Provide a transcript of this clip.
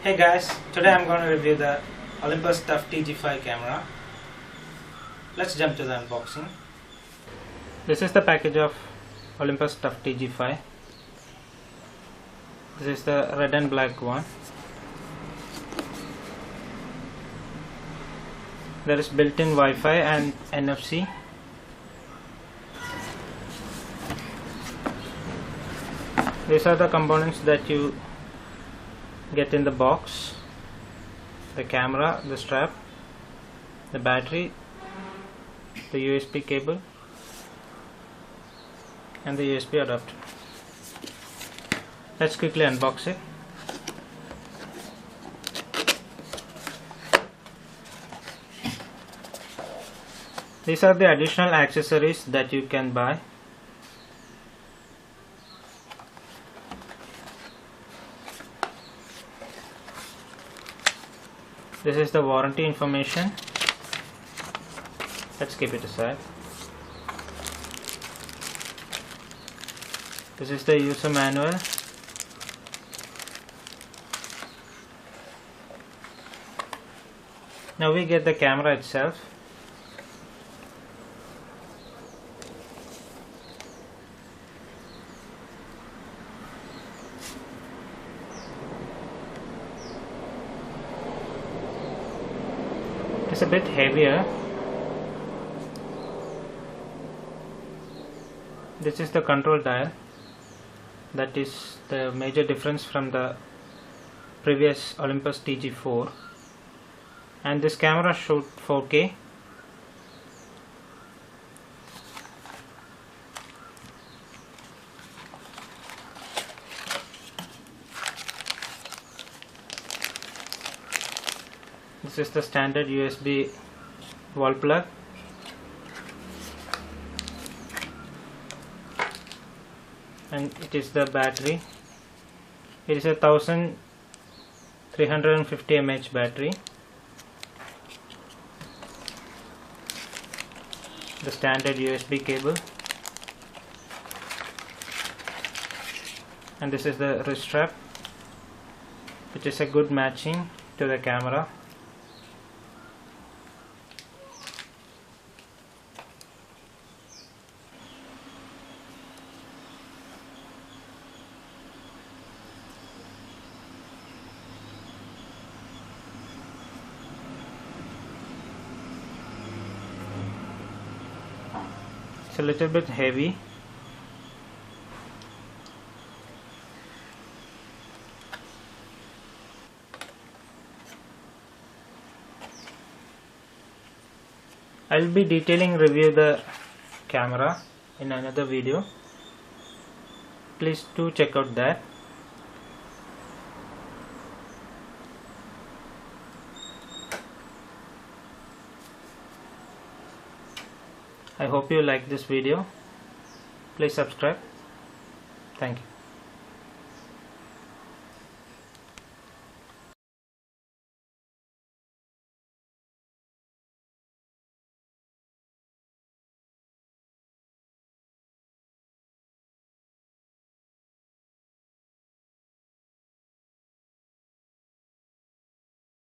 Hey guys, today I'm going to review the Olympus TG-5 camera. Let's jump to the unboxing. This is the package of Olympus TG-5. This is the red and black one. There is built-in Wi-Fi and NFC. These are the components that you get in the box: the camera, the strap, the battery, the USB cable, and the USB adapter. Let's quickly unbox it. These are the additional accessories that you can buy. This is the warranty information. Let's keep it aside. This is the user manual. Now we get the camera itself. It's a bit heavier. This is the control dial. That is the major difference from the previous Olympus TG-4. And this camera shoots 4K. This is the standard USB wall plug. And it is the battery. It is a 1350 mAh battery. The standard USB cable. And this is the wrist strap, which is a good matching to the camera. It's a little bit heavy. I'll be detailing review the camera in another video. Please do check out that. I hope you like this video. Please subscribe. Thank you.